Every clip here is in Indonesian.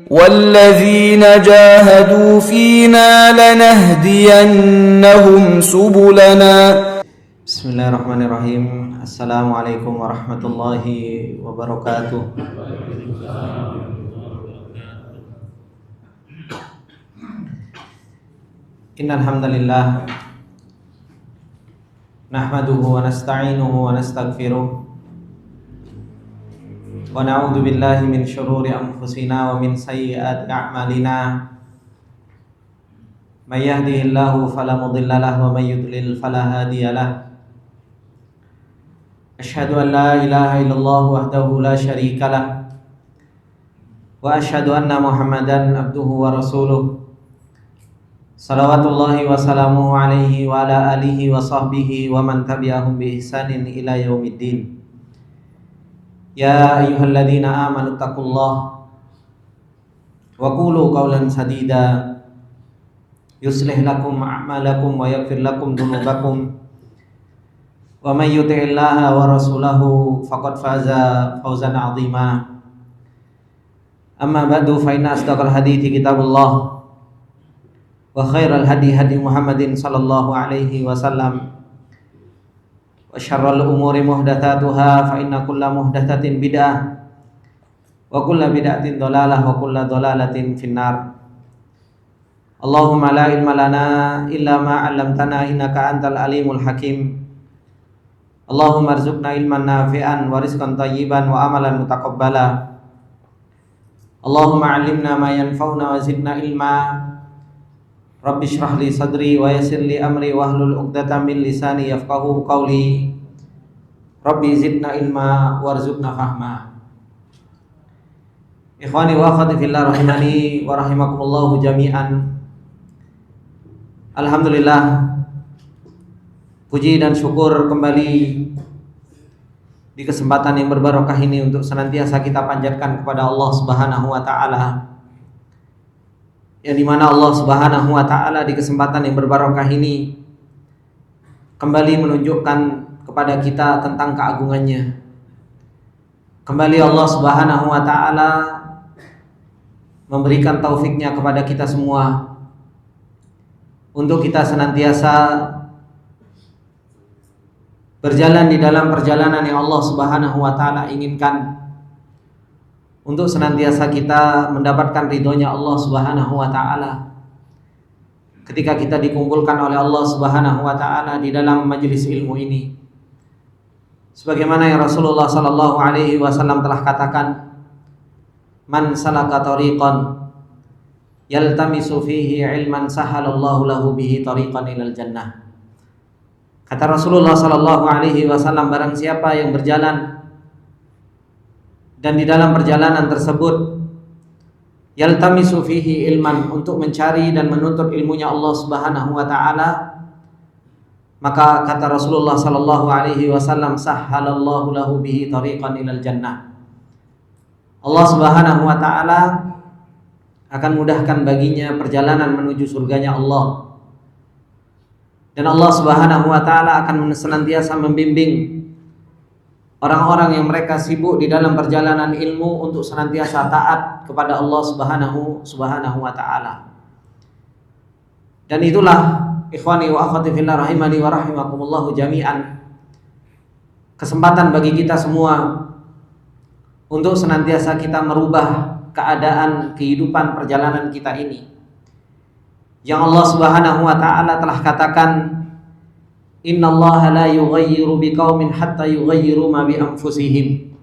والذين جاهدوا فينا لنهدينهم سبلنا. Bismillahirrahmanirrahim. Assalamualaikum warahmatullahi wabarakatuh. Innal hamdalillah nahmaduhu wa nasta'inuhu wa nastaghfiruh wa na'udzu billahi min syururi anfusina wa min sayyiati a'malina. May yahdihillahu fala mudilla lahu wa may yudlil fala hadiya lahu. Asyhadu an la ilaha illallah wahdahu la syarika lah wa asyhadu anna Muhammadan abduhu wa rasuluh. Salawatullahi wa salamuhu alaihi wa ala alihi wa sahbihi wa man tabi'ahum bi ihsanin ila yaumiddin. Ya ayyuhalladzina amanu taqullaha wa qulu qawlan sadida yuslih lakum a'malakum wa yaghfir lakum dhunubakum wa may yuti'illaha wa rasulahu faqad faza fawzan 'azima. Amma ba'du, fa inna asdaqal hadithi kitabullah wa khairal hadi hadi Muhammadin sallallahu alaihi wasallam wa syarrul umuri muhdatsatuha fa inna kulla muhdatsatin bid'ah wa kulla bid'atin dhalalah wa kulla dhalalatin finnar. Allahumma la ilma lana illa ma 'allamtana innaka antal alimul hakim. Allahumma arzuqna ilman nafi'an wa rizqan thayyiban wa amalan mutaqabbala. Allahumma 'allimna ma yanfa'una wa zidna ilma. Rabbi shrah li sadri wa yassir li amri wahlul 'uqdatam min lisani yafqahu qawli. Rabbi zidna ilma warzuqna fahma. Ikhwani wa akhwati fillah rahimani wa rahimakumullah jami'an. Alhamdulillah, puji dan syukur kembali di kesempatan yang berbarokah ini untuk senantiasa kita panjatkan kepada Allah Subhanahu wa taala. Yang dimana Allah Subhanahu wa taala di kesempatan yang berbarokah ini kembali menunjukkan kepada kita tentang keagungannya. Kembali Allah Subhanahu wa taala memberikan taufiknya kepada kita semua untuk kita senantiasa berjalan di dalam perjalanan yang Allah Subhanahu wa taala inginkan, untuk senantiasa kita mendapatkan ridhonya Allah Subhanahu wa taala ketika kita dikumpulkan oleh Allah Subhanahu wa taala di dalam majelis ilmu ini. Sebagaimana yang Rasulullah sallallahu alaihi wasallam telah katakan, man salaka tariqan yaltamisu fihi ilman sahalallahu lahu bihi tariqan ilal jannah. Kata Rasulullah sallallahu alaihi wasallam, barang siapa yang berjalan dan di dalam perjalanan tersebut yaltamisu fihi ilman, untuk mencari dan menuntut ilmunya Allah Subhanahu wa taala, maka kata Rasulullah sallallahu alaihi wasallam, sahhalallahu lahu bihi tariqan ilal jannah. Allah Subhanahu wa taala akan mudahkan baginya perjalanan menuju surganya Allah. Dan Allah Subhanahu wa taala akan senantiasa membimbing orang-orang yang mereka sibuk di dalam perjalanan ilmu untuk senantiasa taat kepada Allah Subhanahu wa taala. Dan itulah ikhwani wa akhwati fillah rahimani wa rahimakumullah jami'an, kesempatan bagi kita semua untuk senantiasa kita merubah keadaan kehidupan perjalanan kita ini, yang Allah Subhanahu wa taala telah katakan, innallaha la yughayyiru biqaumin hatta yughayyiru ma bi anfusihim.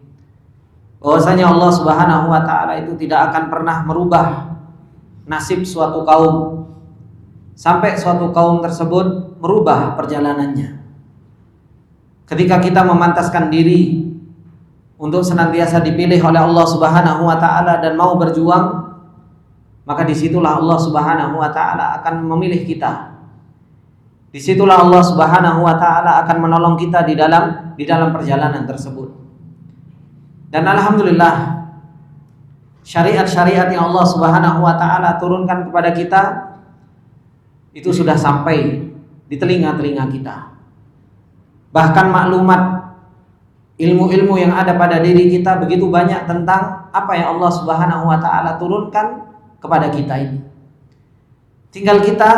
Bahwasanya Allah Subhanahu wa taala itu tidak akan pernah merubah nasib suatu kaum sampai suatu kaum tersebut merubah perjalanannya. Ketika kita memantaskan diri untuk senantiasa dipilih oleh Allah Subhanahu wa taala dan mau berjuang, maka disitulah Allah Subhanahu wa taala akan memilih kita. Disitulah Allah Subhanahu wa taala akan menolong kita di dalam perjalanan tersebut. Dan alhamdulillah, syariat-syariat yang Allah Subhanahu wa taala turunkan kepada kita itu sudah sampai di telinga-telinga kita. Bahkan maklumat ilmu-ilmu yang ada pada diri kita begitu banyak tentang apa yang Allah Subhanahu wa taala turunkan kepada kita ini. Tinggal kita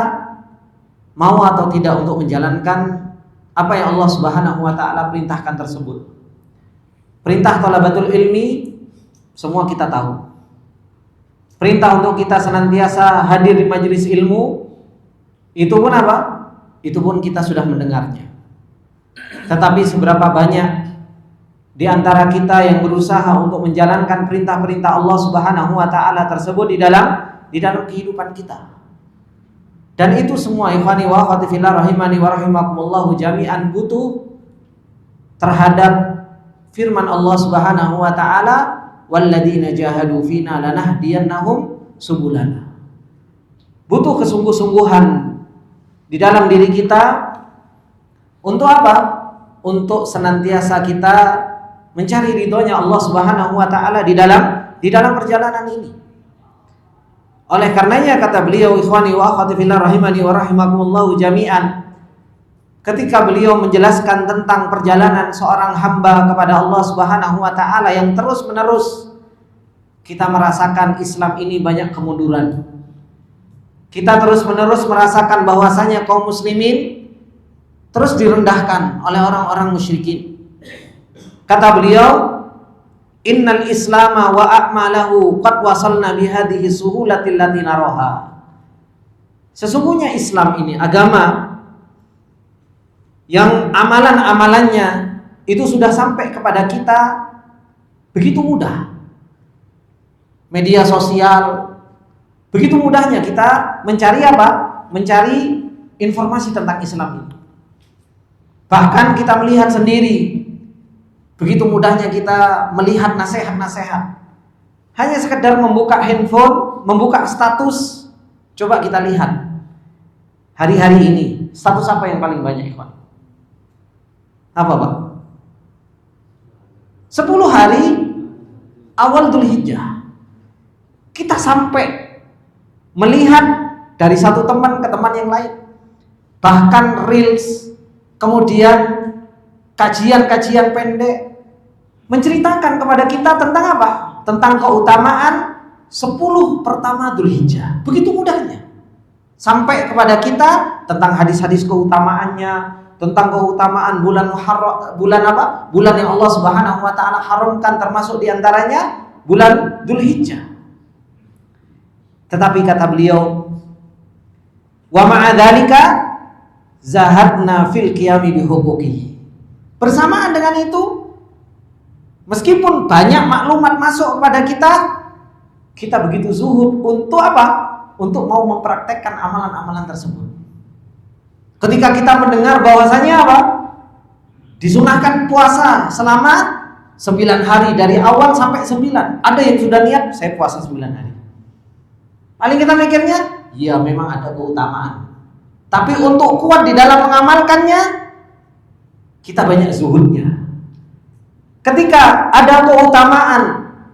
mau atau tidak untuk menjalankan apa yang Allah Subhanahu wa taala perintahkan tersebut. Perintah thalabatul ilmi semua kita tahu. Perintah untuk kita senantiasa hadir di majelis ilmu itu pun apa? Itu pun kita sudah mendengarnya. Tetapi seberapa banyak di antara kita yang berusaha untuk menjalankan perintah-perintah Allah Subhanahu wa taala tersebut di dalam kehidupan kita. Dan itu semua ikhwani wa akhwati fillah rahimani wa rahimakumullah jami'an butuh terhadap firman Allah Subhanahu wa taala, walladzina jahadu fina lanahdiyannahum subulana. Butuh kesungguh-sungguhan di dalam diri kita untuk apa? Untuk senantiasa kita mencari ridhonya Allah Subhanahu wa taala di dalam perjalanan ini. Oleh karenanya kata beliau, ikhwani wa akhwati fillah rahimani wa rahimakumullah jami'an, ketika beliau menjelaskan tentang perjalanan seorang hamba kepada Allah Subhanahu wa taala yang terus-menerus kita merasakan Islam ini banyak kemunduran. Kita terus-menerus merasakan bahwasanya kaum muslimin terus direndahkan oleh orang-orang musyrikin. Kata beliau, innal islama wa a'malahu qad wasalna bihadhihi suhulatil lati naraha. Sesungguhnya Islam ini agama yang amalan-amalannya itu sudah sampai kepada kita begitu mudah. Media sosial, begitu mudahnya kita mencari apa? Mencari informasi tentang Islam ini. Bahkan kita melihat sendiri, begitu mudahnya kita melihat nasihat-nasihat. Hanya sekedar membuka handphone, membuka status. Coba kita lihat hari-hari ini status apa yang paling banyak, ikhwan? Apa, Pak? 10 hari awal Dzulhijjah. Kita sampai melihat dari satu teman ke teman yang lain, bahkan reels, kemudian kajian-kajian pendek menceritakan kepada kita tentang apa? Tentang keutamaan 10 pertama Dzulhijjah. Begitu mudahnya sampai kepada kita tentang hadis-hadis keutamaannya, tentang keutamaan bulan Muharram, bulan yang Allah Subhanahu wa taala haramkan, termasuk diantaranya bulan Dzulhijjah. Tetapi kata beliau, wa ma'a dzalika zahadna fil qiyami bihuquqihi. Bersamaan dengan itu, meskipun banyak maklumat masuk kepada kita, kita begitu zuhud untuk apa? Untuk mau mempraktekkan amalan-amalan tersebut. Ketika kita mendengar bahwasanya apa? Disunahkan puasa selama 9 hari dari awal sampai 9. Ada yang sudah niat, saya puasa 9 hari. Paling kita mikirnya, ya memang ada keutamaan. Tapi untuk kuat di dalam mengamalkannya, kita banyak zuhudnya. Ketika ada keutamaan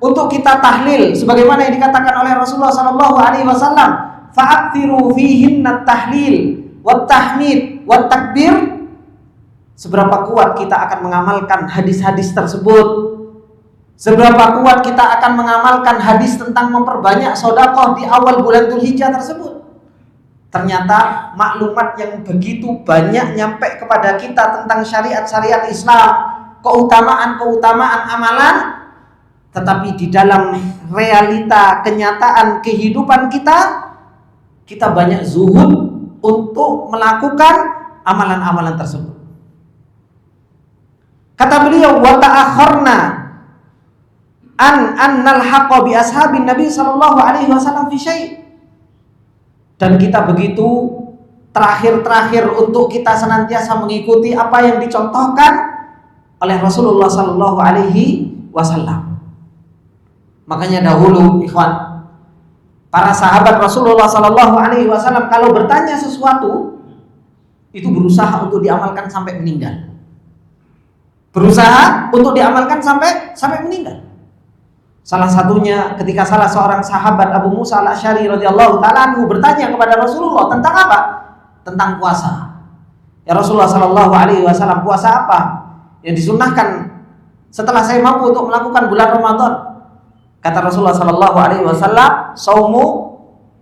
untuk kita tahlil, sebagaimana yang dikatakan oleh Rasulullah SAW, fa'aktiru fihinna tahlil wat tahmid wat takbir. Seberapa kuat kita akan mengamalkan hadis-hadis tersebut, seberapa kuat kita akan mengamalkan hadis tentang memperbanyak sedekah di awal bulan Dzulhijjah tersebut. Ternyata maklumat yang begitu banyak nyampe kepada kita tentang syariat-syariat Islam, keutamaan-keutamaan amalan, tetapi di dalam realita kenyataan kehidupan kita banyak zuhud untuk melakukan amalan-amalan tersebut. Kata beliau, wa ta'akharna an nalhaqa bi ashabin Nabi sallallahu alaihi wasallam fi syai'. Dan kita begitu terakhir untuk kita senantiasa mengikuti apa yang dicontohkan oleh Rasulullah sallallahu alaihi wasallam. Makanya dahulu, ikhwan, para sahabat Rasulullah sallallahu alaihi wasallam kalau bertanya sesuatu itu berusaha untuk diamalkan sampai meninggal. Berusaha untuk diamalkan sampai meninggal. Salah satunya ketika salah seorang sahabat Abu Musa al-Asy'ari radhiyallahu ta'ala anhu bertanya kepada Rasulullah tentang apa? Tentang puasa. Ya Rasulullah sallallahu alaihi wasallam, puasa apa yang disunnahkan setelah saya mampu untuk melakukan bulan Ramadan. Kata Rasulullah sallallahu alaihi wasallam, "Shaumu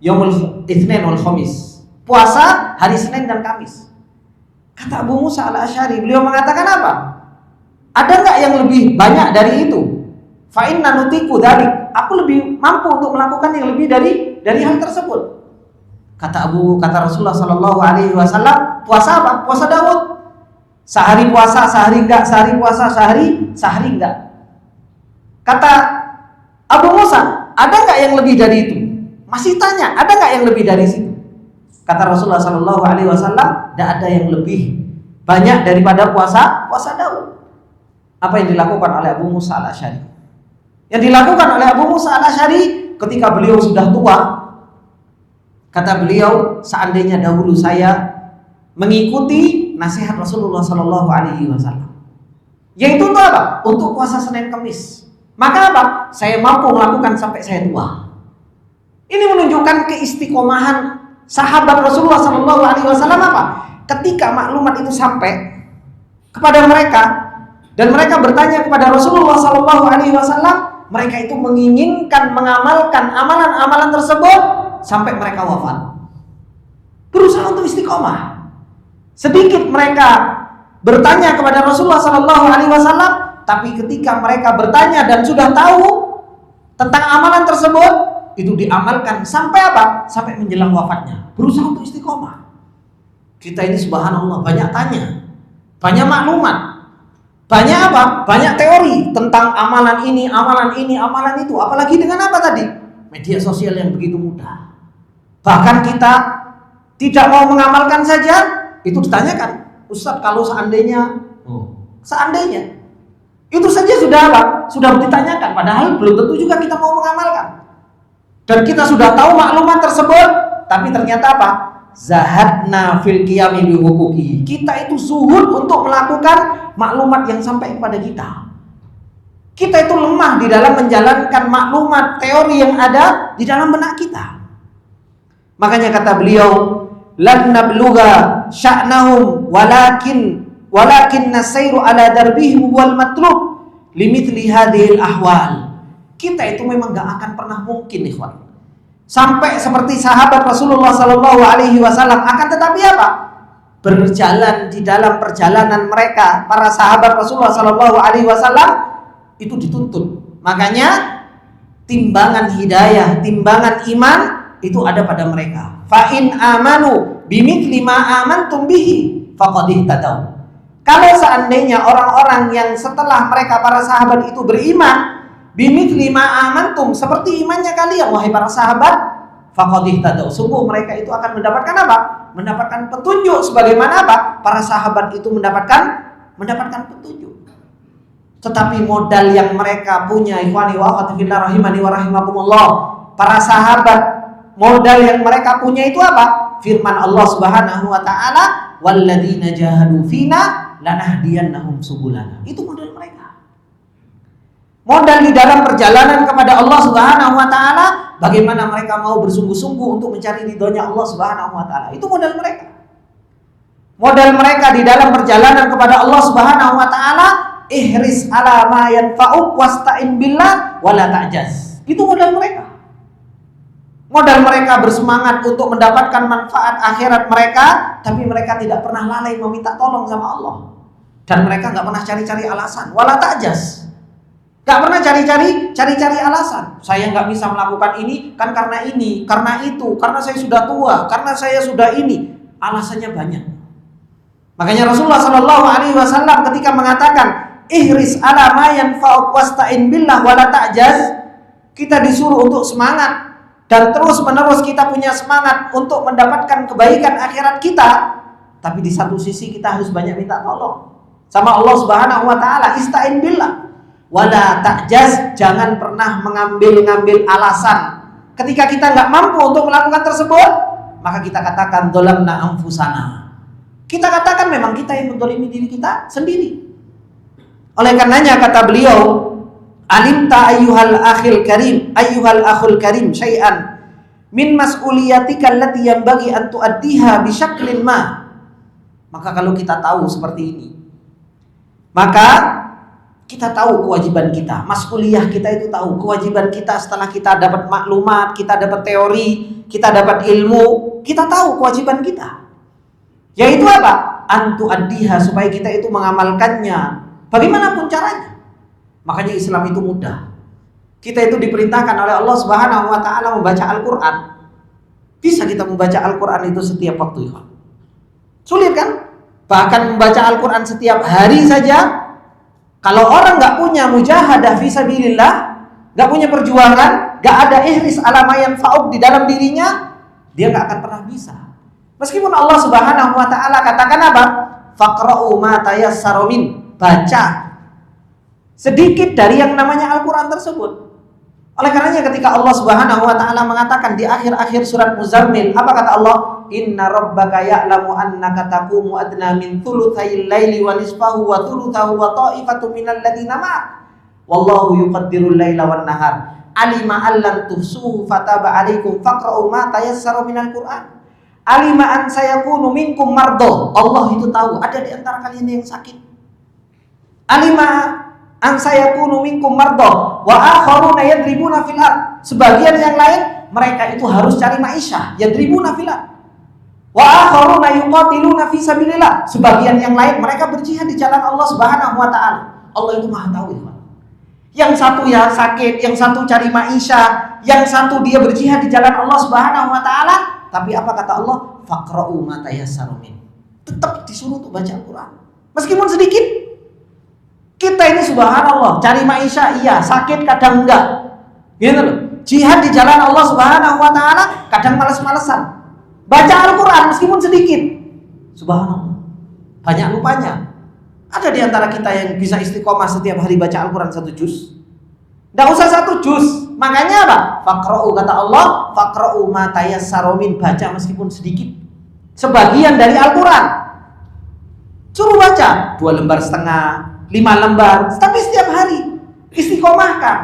yaumul Itsnin wal Khamis." Puasa hari Senin dan Kamis. Kata Abu Musa al-Asy'ari, beliau mengatakan apa? Ada enggak yang lebih banyak dari itu? Fa inna nutiku dzalik. Aku lebih mampu untuk melakukan yang lebih dari hal tersebut. Kata Rasulullah sallallahu alaihi wasallam, puasa apa? Puasa Daud. Sehari puasa, sehari enggak, sehari puasa, sehari enggak. Kata Abu Musa, ada enggak yang lebih dari itu? Masih tanya, ada enggak yang lebih dari situ? Kata Rasulullah sallallahu alaihi wasallam, tidak ada yang lebih banyak daripada puasa Daud. Apa yang dilakukan oleh Abu Musa al-Asy'ari? Yang dilakukan oleh Abu Musa al-Asy'ari ketika beliau sudah tua, kata beliau, seandainya dahulu saya mengikuti nasihat Rasulullah sallallahu alaihi wasallam, yaitu untuk apa? Untuk puasa Senin Kamis. Maka apa? Saya mampu melakukan sampai saya tua. Ini menunjukkan keistiqomahan sahabat Rasulullah sallallahu alaihi wasallam apa? Ketika maklumat itu sampai kepada mereka dan mereka bertanya kepada Rasulullah sallallahu alaihi wasallam, mereka itu menginginkan mengamalkan amalan-amalan tersebut sampai mereka wafat. Berusaha untuk istiqomah. Sedikit mereka bertanya kepada Rasulullah sallallahu alaihi wasallam, tapi ketika mereka bertanya dan sudah tahu tentang amalan tersebut, itu diamalkan sampai apa? Sampai menjelang wafatnya. Berusaha untuk istiqomah. Kita ini subhanallah banyak tanya, banyak maklumat, banyak apa? Banyak teori tentang amalan ini, amalan itu. Apalagi dengan apa tadi? Media sosial yang begitu mudah. Bahkan kita tidak mau mengamalkan saja, itu ditanyakan, Ustaz, kalau seandainya, itu saja sudah apa? Sudah ditanyakan. Padahal belum tentu juga kita mau mengamalkan. Dan kita sudah tahu maklumat tersebut, tapi ternyata apa? Zahadna fil qiyami bi huquqi. Kita itu zuhud untuk melakukan maklumat yang sampai kepada kita. Kita itu lemah di dalam menjalankan maklumat teori yang ada di dalam benak kita. Makanya kata beliau, lan nablugha sya'nahum walakin nasairu ala darbihim wal matlub limithli hadhil ahwal. Kita itu memang gak akan pernah mungkin ikhwan sampai seperti sahabat Rasulullah sallallahu alaihi wasallam, akan tetapi apa? Berjalan di dalam perjalanan mereka, para sahabat Rasulullah sallallahu alaihi wasallam itu dituntut. Makanya timbangan hidayah, timbangan iman itu ada pada mereka. Fa in amanu bimithli ma amantum bihi faqad ihtadaw. Kalau seandainya orang-orang yang setelah mereka para sahabat itu beriman bimithli ma amantum, seperti imannya kalian wahai para sahabat, faqad ihtadaw, sungguh mereka itu akan mendapatkan apa? Mendapatkan petunjuk sebagaimana apa? Para sahabat itu mendapatkan petunjuk. Tetapi modal yang mereka punya, ikhwani wa akhwati fillah rahimani wa rahimakumullah, para sahabat, modal yang mereka punya itu apa? Firman Allah Subhanahu wa taala, walladzina jahadu fina lanahdiyannahum subulana. Itu modal mereka. Modal di dalam perjalanan kepada Allah Subhanahu wa taala, bagaimana mereka mau bersungguh-sungguh untuk mencari ridhonya Allah Subhanahu wa taala. Itu modal mereka. Modal mereka di dalam perjalanan kepada Allah Subhanahu wa taala, ihris ala ma yanfa'uk wasta'in billah wala ta'jaz. Itu modal mereka. Modal mereka bersemangat untuk mendapatkan manfaat akhirat mereka, tapi mereka tidak pernah lalai meminta tolong sama Allah. Dan mereka enggak pernah cari-cari alasan, wala ta'jaz. Gak pernah cari-cari alasan. Saya nggak bisa melakukan ini kan karena ini, karena itu, karena saya sudah tua, karena saya sudah ini. Alasannya banyak. Makanya Rasulullah Shallallahu Alaihi Wasallam ketika mengatakan ihris ala ma yanfa'uk wasta'in billah wala ta'jaz, kita disuruh untuk semangat dan terus menerus kita punya semangat untuk mendapatkan kebaikan akhirat kita. Tapi di satu sisi kita harus banyak minta tolong sama Allah Subhanahu Wa Taala. Ista'in billah. Wala ta'jaz, jangan pernah mengambil alasan. Ketika kita nggak mampu untuk melakukan tersebut, maka kita katakan dolamna anfusana. Kita katakan memang kita yang mendolimi diri kita sendiri. Oleh karenanya kata beliau, alimta ayyuhal akhul karim syai'an min mas'uliyatika allati yanbaghi an tu'addiha bi syaklin ma. Maka kalau kita tahu seperti ini, maka Kita tahu kewajiban kita. Mas kuliah kita itu tahu kewajiban kita setelah kita dapat maklumat, kita dapat teori, kita dapat ilmu, kita tahu kewajiban kita. Yaitu apa? Antu addiha, supaya kita itu mengamalkannya bagaimanapun caranya. Makanya Islam itu mudah. Kita itu diperintahkan oleh Allah Subhanahu wa taala membaca Al-Qur'an. Bisa kita membaca Al-Qur'an itu setiap waktu, ya. Sulit kan? Bahkan membaca Al-Qur'an setiap hari saja, kalau orang nggak punya mujahadah fi sabilillah, nggak punya perjuangan, nggak ada ihris ala ma yanfa'u di dalam dirinya, dia nggak akan pernah bisa. Meskipun Allah Subhanahu wa taala katakan apa? Faqra'u ma tayassara min, baca sedikit dari yang namanya Al-Qur'an tersebut. Oleh karenanya ketika Allah Subhanahu wa taala mengatakan di akhir-akhir surat Muzammil, apa kata Allah? Inna rabbaka ya'lamu annaka taqumu adna min thulutsayil laili wa nisfahu wa thulutsahu wa ta'ifatu minal ladzina ma'ak. Wallahu yuqaddirul laila wan nahar. Alima allan tuhsuhu fataba 'alaikum faqra'u ma tayassara minal Qur'an. Alima an sayakunu minkum mardo. Allah itu tahu ada di antara kalian yang sakit. Alima an sayakunu minkum mardo wa akharuna yadribuna fil ard. Sebagian yang lain mereka itu harus cari maisha, yadribuna fil ard. Wa akharuna yuqatiluna fi sabilillah. Sebagian yang lain mereka berjihad di jalan Allah Subhanahu wa taala. Allah itu Maha tahu, ya. Yang satu ya sakit, yang satu cari maisha, yang satu dia berjihad di jalan Allah Subhanahu wa taala. Tapi apa kata Allah? Faqra'u ma tayassara min. Tetap disuruh untuk baca Al-Qur'an. Meskipun sedikit. Kita ini subhanallah, cari maisha iya, sakit kadang enggak. Gitu loh. Jihad di jalan Allah Subhanahu wa taala kadang malas-malesan. Baca Al-Qur'an meskipun sedikit. Subhanallah. Banyak lupanya. Ada di antara kita yang bisa istiqomah setiap hari baca Al-Qur'an 1 juz. Enggak usah 1 juz. Makanya apa? Faqra'u, kata Allah, faqra'u ma tayassara min, baca meskipun sedikit. Sebagian dari Al-Qur'an. Suruh baca 2,5 lembar, 5 lembar, tapi setiap hari istiqomahkan.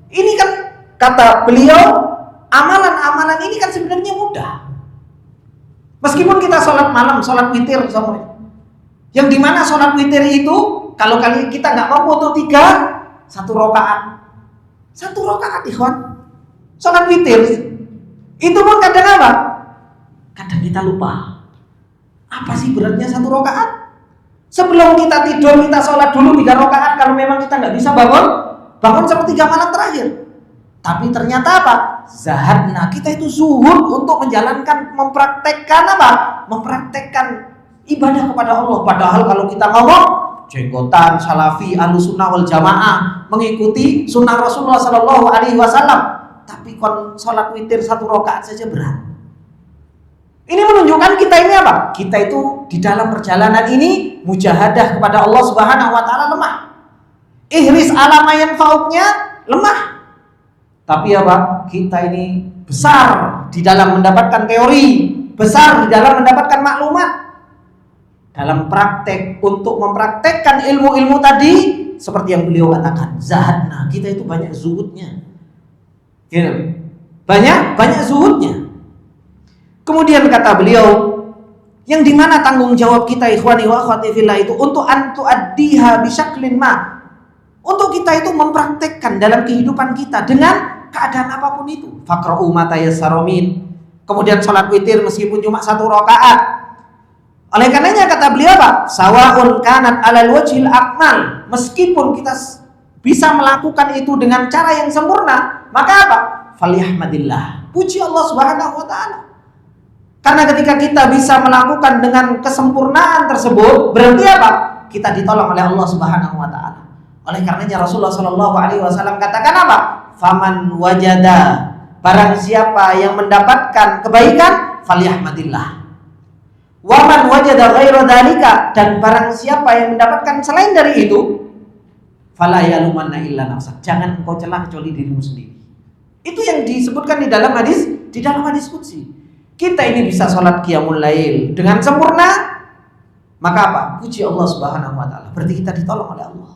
Ini kan kata beliau, amalan-amalan ini kan sebenarnya mudah. Meskipun kita sholat malam, sholat witir semuanya. Yang dimana sholat witir itu, kalau kali kita nggak mampu untuk 3, 1 rakaat. 1 rakaat, ikhwan. Sholat witir. Itu pun kadang apa? Kadang kita lupa. Apa sih beratnya 1 rakaat? Sebelum kita tidur, kita sholat dulu 3 rakaat. Kalau memang kita nggak bisa bangun sepertiga malam terakhir. Tapi ternyata apa? Zahadna, kita itu zuhud untuk menjalankan, mempraktekkan apa? Mempraktekkan ibadah kepada Allah. Padahal kalau kita ngomong jenggotan, salafi, ahlussunnah wal jamaah, mengikuti sunnah Rasulullah Sallallahu Alaihi Wasallam, tapi kon sholat witir 1 rakaat saja berat. Ini menunjukkan kita ini apa? Kita itu di dalam perjalanan ini mujahadah kepada Allah Subhanahu wa taala lemah. Ihris ala ma yanfa'unya lemah. Tapi apa? Kita ini besar di dalam mendapatkan teori, besar di dalam mendapatkan maklumat. Dalam praktek untuk mempraktekkan ilmu-ilmu tadi, seperti yang beliau katakan, zahadna, kita itu banyak zuhudnya. Gitu. Banyak zuhudnya. Kemudian kata beliau, yang dimana tanggung jawab kita ikhwani wa akhwati fillah itu untuk antu addiha bisyaklin ma, untuk kita itu mempraktekkan dalam kehidupan kita dengan keadaan apapun itu. Faqra'u ma tayassara min. Kemudian sholat witir meskipun cuma 1 rakaat. Oleh karenanya kata beliau apa? Sawaun kanat alal wajhil akmal. Meskipun kita bisa melakukan itu dengan cara yang sempurna, maka apa? Falyahmadillah. Puji Allah Subhanahu wa taala. Karena ketika kita bisa melakukan dengan kesempurnaan tersebut, berarti apa? Kita ditolong oleh Allah Subhanahu wa taala. Oleh karenanya Rasulullah Shallallahu alaihi wasallam katakan apa? Faman wajada, barang siapa yang mendapatkan kebaikan, falyahmadillah. Waman wajada ghaira dzalika, dan barang siapa yang mendapatkan selain dari itu, fala yalumanna illa nafsak. Jangan engkau celah kecuali dirimu sendiri. Itu yang disebutkan di dalam hadis qudsi. Kita ini bisa sholat qiyamul lail dengan sempurna, maka apa? Puji Allah Subhanahu wa taala. Berarti kita ditolong oleh Allah.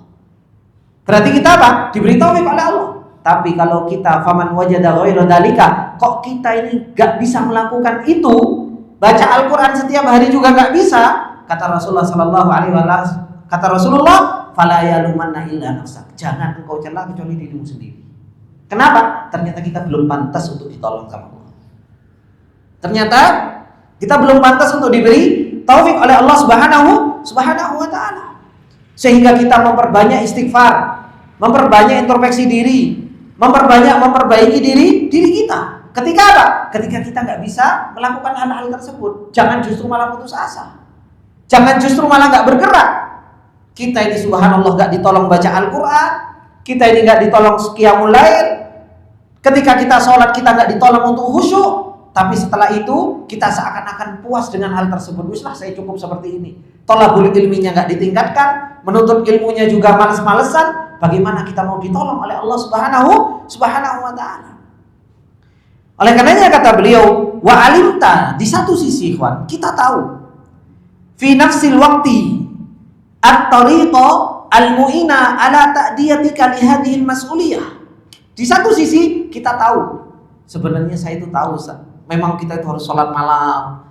Berarti kita apa? Diberi taufik oleh Allah. Tapi kalau kita faman wajada ghaira dzalika, kok kita ini gak bisa melakukan itu, baca Al-Qur'an setiap hari juga gak bisa, kata Rasulullah sallallahu alaihi wasallam, kata Rasulullah, fala yalumanna illa nafsak. Jangan engkau cela kecuali dirimu sendiri. Kenapa? Ternyata kita belum pantas untuk ditolong sama Allah. Ternyata kita belum pantas untuk diberi taufik oleh Allah Subhanahu wa taala. Sehingga kita memperbanyak istighfar, memperbanyak introspeksi diri, memperbaiki diri kita. Ketika apa? Ketika kita nggak bisa melakukan hal-hal tersebut, jangan justru malah putus asa. Jangan justru malah nggak bergerak. Kita ini subhanallah nggak ditolong baca Al-Quran, kita ini nggak ditolong qiyamul lail. Ketika kita sholat kita nggak ditolong untuk khusyuk, tapi setelah itu kita seakan-akan puas dengan hal tersebut. Wislah saya cukup seperti ini. Thalabul ilminya nggak ditingkatkan, menuntut ilmunya juga males-malesan. Bagaimana kita mau ditolong oleh Allah Subhanahu wa taala? Oleh karenanya kata beliau, wa alimta, di satu sisi ikhwan, kita tahu fi nafsil waqti at-tariqa al-mu'ina ala ta'diyatika li hadhihi al-mas'uliyah. Di satu sisi kita tahu, sebenarnya saya itu tahu, memang kita itu harus sholat malam.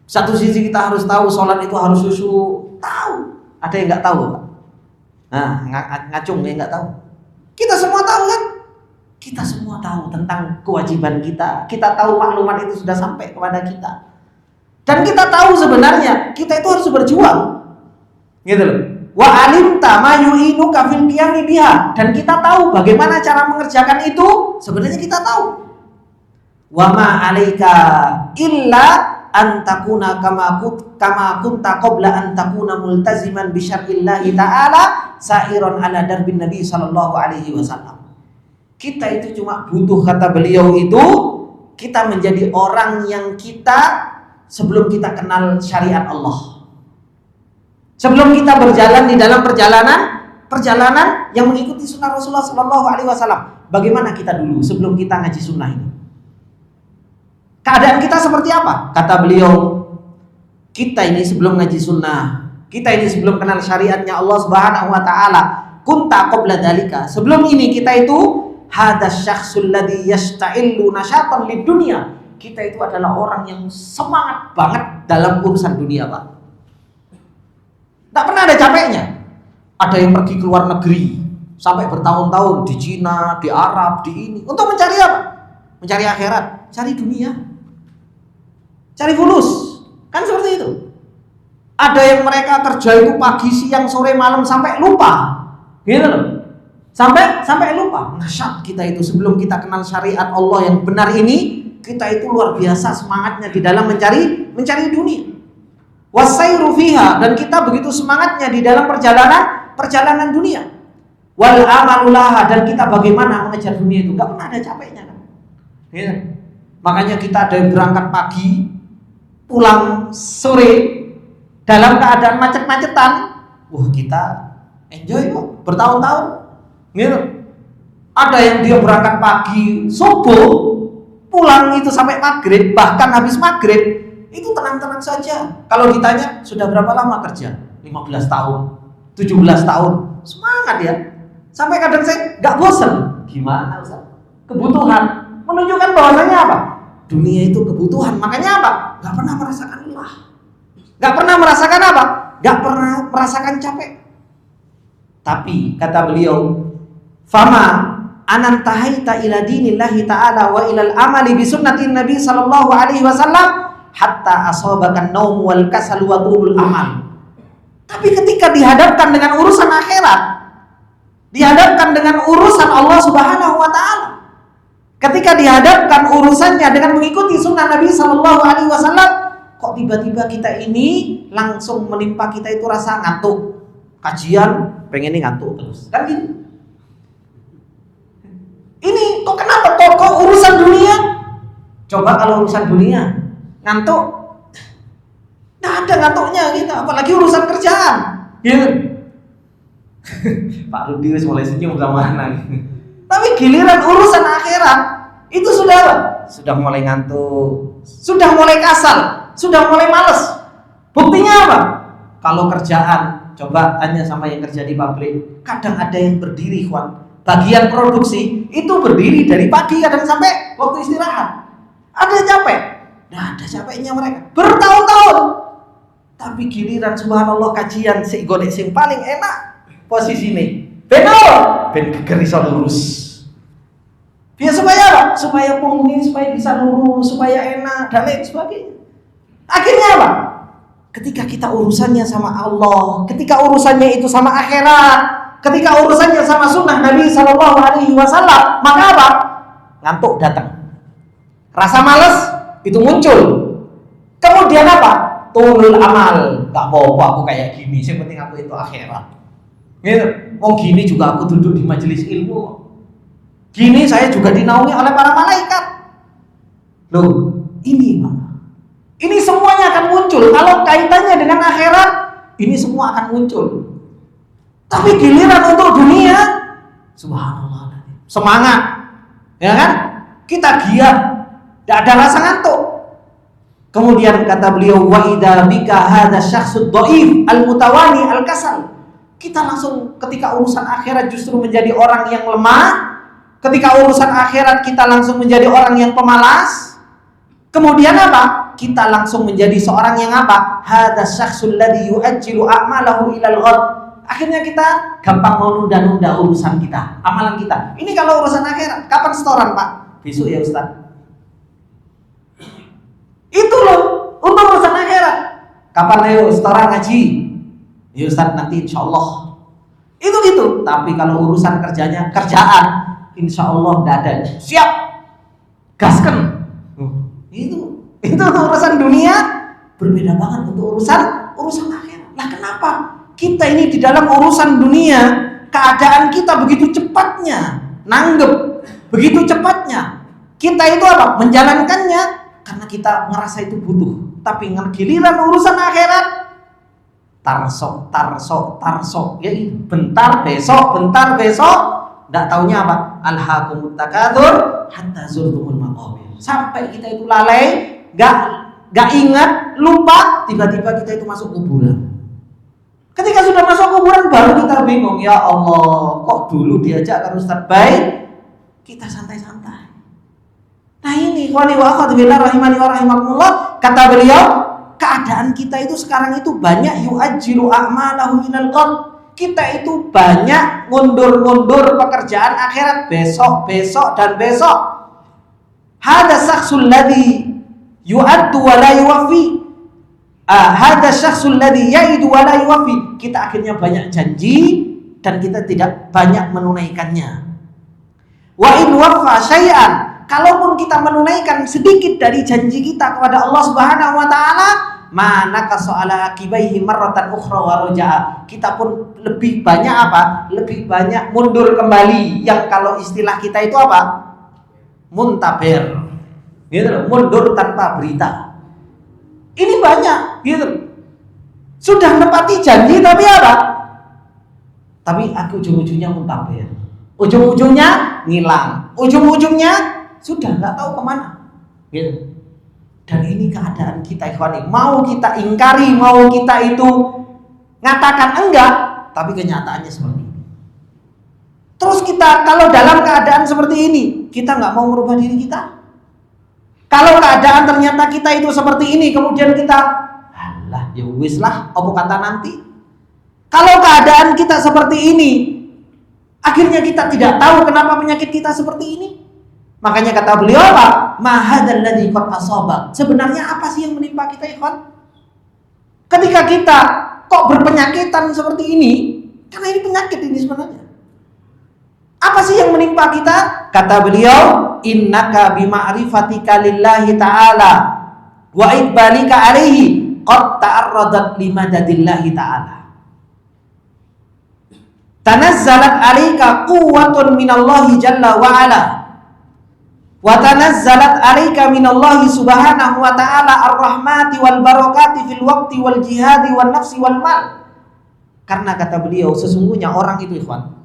Satu sisi kita harus tahu sholat itu harus khusyuk. Tahu. Ada yang nggak tahu, Pak? Nah, ngacung yang nggak tahu. Kita semua tahu kan? Kita semua tahu tentang kewajiban kita. Kita tahu maklumat itu sudah sampai kepada kita. Dan kita tahu sebenarnya kita itu harus berjuang. Gitu loh. Wa alimta ma yu'inuka fil qiyami biha, dan kita tahu bagaimana cara mengerjakan itu. Sebenarnya kita tahu. Wa ma 'alaika illa an takuna kama kunta qabla an takuna multaziman bi syar'illahi ta'ala sa'iran ala darbin Nabi sallallahu alaihi wasallam. Kita itu cuma butuh, kata beliau itu, kita menjadi orang yang kita sebelum kita kenal syariat Allah. Sebelum kita berjalan di dalam perjalanan yang mengikuti sunnah Rasulullah sallallahu alaihi wasallam. Bagaimana kita dulu sebelum kita ngaji sunnah ini? Keadaan kita seperti apa? Kata beliau, kita ini sebelum ngaji sunnah, kita ini sebelum kenal syariatnya Allah Subhanahu wa taala, kunta qabla dzalika. Sebelum ini kita itu hadas syakhsul ladzi yasta'illu nasyatan lid dunya. Kita itu adalah orang yang semangat banget dalam urusan dunia, Pak. Tak pernah ada capeknya. Ada yang pergi ke luar negeri sampai bertahun-tahun di Cina, di Arab, di ini untuk mencari apa? Mencari akhirat, cari dunia, cari fulus. Kan seperti itu. Ada yang mereka kerja itu pagi, siang, sore, malam sampai lupa. Gitu loh. Sampai lupa. Nasyat kita itu sebelum kita kenal syariat Allah yang benar ini, kita itu luar biasa semangatnya di dalam mencari dunia. Wasairu fiha, dan kita begitu semangatnya di dalam perjalanan dunia. Wal amalulaha, dan kita bagaimana mengejar dunia itu, enggak pernah ada capeknya kan. Ya. Makanya kita ada yang berangkat pagi, pulang sore dalam keadaan macet-macetan. Wah, kita enjoy kok bertahun-tahun. Gitu. Ada yang dia berangkat pagi subuh, pulang itu sampai maghrib, bahkan habis maghrib itu tenang-tenang saja. Kalau ditanya sudah berapa lama kerja? 15 tahun, 17 tahun, semangat ya. Sampai kadang saya nggak bosan. Gimana Ustaz? Kebutuhan menunjukkan bahwasanya apa? Dunia itu kebutuhan. Makanya apa? Nggak pernah merasakan lelah. Nggak pernah merasakan apa? Nggak pernah merasakan capek. Tapi kata beliau, fama anantahaita ila dinillahi ta'ala wa ilal amali bi sunnatin Nabi sallallahu alaihi wasallam hatta asabakan naum wal kasal wa tulul amal. Tapi ketika dihadapkan dengan urusan akhirat, dihadapkan dengan urusan Allah Subhanahu wa taala, ketika dihadapkan urusannya dengan mengikuti sunnah Nabi sallallahu alaihi wasallam, kok tiba-tiba kita ini langsung menimpa kita itu rasa ngantuk. Kajian pengen ini ngantuk terus. Kan gitu. Ini kok kenapa kok urusan dunia? Coba kalau urusan dunia ngantuk, nggak ada ngantuknya gitu. Apalagi urusan kerjaan, gitu. Pak Rudi mulai senyum sama anak. Tapi giliran urusan akhirat itu sudah mulai ngantuk, sudah mulai kasar, sudah mulai malas. Buktinya apa? Kalau kerjaan, coba tanya sama yang kerja di pabrik. Kadang ada yang berdiri, Juan. Bagian produksi itu berdiri dari pagi kadang sampai waktu istirahat. Ada yang capek. Nah, ada capeknya mereka bertahun-tahun. Tapi giliran subhanallah kajian sing golek sing paling enak, posisine. Ben geger iso lurus. Biar supaya apa? Supaya penghuni supaya bisa lurus, supaya enak dan lain sebagainya. Akhirnya apa? Ketika kita urusannya sama Allah, ketika urusannya itu sama akhirat, ketika urusannya sama sunnah Nabi Sallallahu Alaihi Wasallam, maka apa? Ngantuk datang, rasa malas itu muncul. Kemudian apa? Tulul amal. Gak apa-apa aku kayak gini, yang penting aku itu akhirat. Gitu. Oh gini juga aku duduk di majelis ilmu. Gini saya juga dinaungi oleh para malaikat. Loh, ini ini semuanya akan muncul. Kalau kaitannya dengan akhirat, ini semua akan muncul. Tapi giliran untuk dunia, subhanallah, semangat, ya kan? Kita giat, tidak ada rasa ngantuk. Kemudian kata beliau, wa idza bika hadza syakhsud dhaif al-mutawani al-kasal. Kita langsung ketika urusan akhirat justru menjadi orang yang lemah. Ketika urusan akhirat kita langsung menjadi orang yang pemalas. Kemudian apa? Kita langsung menjadi seorang yang apa? Hadza syakhsul ladzi yu'ajjilu a'malahu ilal ghad. Akhirnya kita gampang menunda-nunda urusan kita, amalan kita. Ini kalau urusan akhirat, kapan setoran, Pak? Besok ya, Ustaz. Itu loh, untuk urusan akhirat. Kapan ayo setoran ngaji? Ya Ustaz, nanti insyaallah. Itu gitu. Tapi kalau urusan kerjaan, insyaallah tidak ada. Siap. Gaskan. Itu urusan dunia berbeda banget untuk urusan akhirat. Nah, kenapa kita ini di dalam urusan dunia keadaan kita begitu cepatnya nanggep, begitu cepatnya kita itu apa? Menjalankannya karena kita ngerasa itu butuh. Tapi giliran urusan akhirat tarsok ya bentar besok enggak taunya apa? Alhaakumut takatsur hatta zurtumul maqabir. Sampai kita itu lalai, enggak ingat, lupa, tiba-tiba kita itu masuk kuburan. Ketika sudah masuk kuburan baru kita bingung, ya Allah, kok dulu diajak ke Ustaz baik, kita santai-santai. Nah ini qali wa akhad billah rahimani wa rahimakumullah, kata beliau, keadaan kita itu sekarang itu banyak yu'ajjilu a'malahu ilal ghad. Kita itu banyak ngundur-ngundur pekerjaan akhirat besok dan besok. Hada syakhsul ladzi yu'addu wa la yuwaffi. Hada syakhsul ladzi ya'idu wa la yuwaffi. Kita akhirnya banyak janji dan kita tidak banyak menunaikannya. Wa in waffa syai'an, kalaupun kita menunaikan sedikit dari janji kita kepada Allah Subhanahu wa taala, mana kasoala akibaihi marratan ukhra wa raja'a. Kita pun lebih banyak apa? Lebih banyak mundur kembali. Yang kalau istilah kita itu apa? Muntaber. Gitu loh, mundur tanpa berita. Ini banyak, gitu. Sudah menepati janji tapi apa? Tapi aku ujung-ujungnya muntaber. Ujung-ujungnya ngilang. Ujung-ujungnya sudah nggak tahu kemana. Gitu. Dan ini keadaan kita ikhwani. Mau kita ingkari, mau kita itu ngatakan enggak, tapi kenyataannya seperti ini. Terus kita kalau dalam keadaan seperti ini, kita nggak mau merubah diri kita. Kalau keadaan ternyata kita itu seperti ini, kemudian kita, alah ya wis lah, apa kata nanti. Kalau keadaan kita seperti ini, akhirnya kita tidak tahu kenapa penyakit kita seperti ini. Makanya kata beliau apa? Mahadzal ladzi qad asaba. Sebenarnya apa sih yang menimpa kita, ikhwan? Ketika kita kok berpenyakitan seperti ini, karena ini penyakit ini sebenarnya. Apa sih yang menimpa kita? Kata beliau, innaka bima'rifatika lillahi ta'ala wa iqbalika alaihi qad ta'arradat limadadillahi ta'ala. Tanazzalat alaika quwwatun minallahi jalla wa ala. Wa tanazzalat alaika minallahi subhanahu wa ta'ala ar-rahmati wal barakati fil waqti wal jihadi wal nafsi wal mal. Karena kata beliau, sesungguhnya orang itu ikhwan,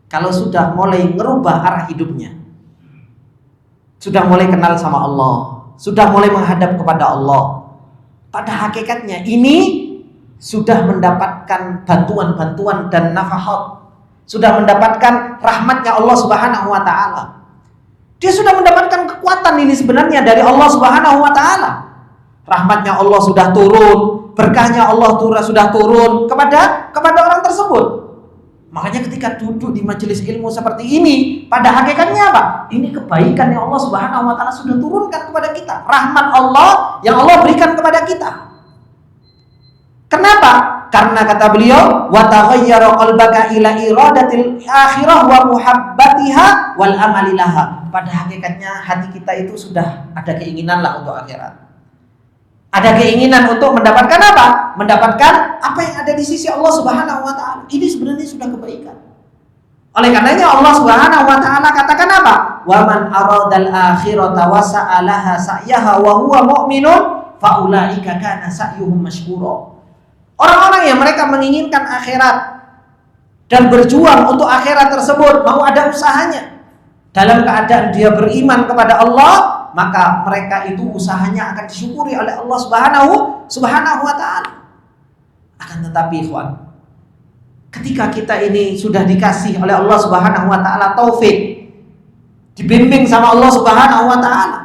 kalau sudah mulai merubah arah hidupnya, sudah mulai kenal sama Allah, sudah mulai menghadap kepada Allah, pada hakikatnya ini sudah mendapatkan bantuan-bantuan dan nafahat, sudah mendapatkan rahmatnya Allah Subhanahu wa ta'ala. Dia sudah mendapatkan kekuatan ini sebenarnya dari Allah Subhanahu wa ta'ala. Rahmatnya Allah sudah turun, berkahnya Allah sudah turun kepada orang tersebut. Makanya ketika duduk di majelis ilmu seperti ini, pada hakikatnya apa? Ini kebaikan yang Allah Subhanahu wa taala sudah turunkan kepada kita. Rahmat Allah yang Allah berikan kepada kita. Kenapa? Karena kata beliau, wa taghayyara qalbaka ila iradatil akhirah wa muhabbatiha wal amali laha. Pada hakikatnya hati kita itu sudah ada keinginan lah untuk akhirat. Ada keinginan untuk mendapatkan apa? Mendapatkan apa yang ada di sisi Allah Subhanahu wa taala. Ini sebenarnya sudah kebaikan. Oleh karenanya Allah Subhanahu wa taala katakan apa? Wa man aradal akhirata wa sa'alaha sa'yaha wa huwa mu'minun fa ulaika kana sa'yuhum mashkura. Orang-orang yang mereka menginginkan akhirat dan berjuang untuk akhirat tersebut, mau ada usahanya dalam keadaan dia beriman kepada Allah, maka mereka itu usahanya akan disyukuri oleh Allah Subhanahu wa taala. Akan tetapi ikhwan, ketika kita ini sudah dikasih oleh Allah Subhanahu wa taala taufik, dibimbing sama Allah Subhanahu wa taala,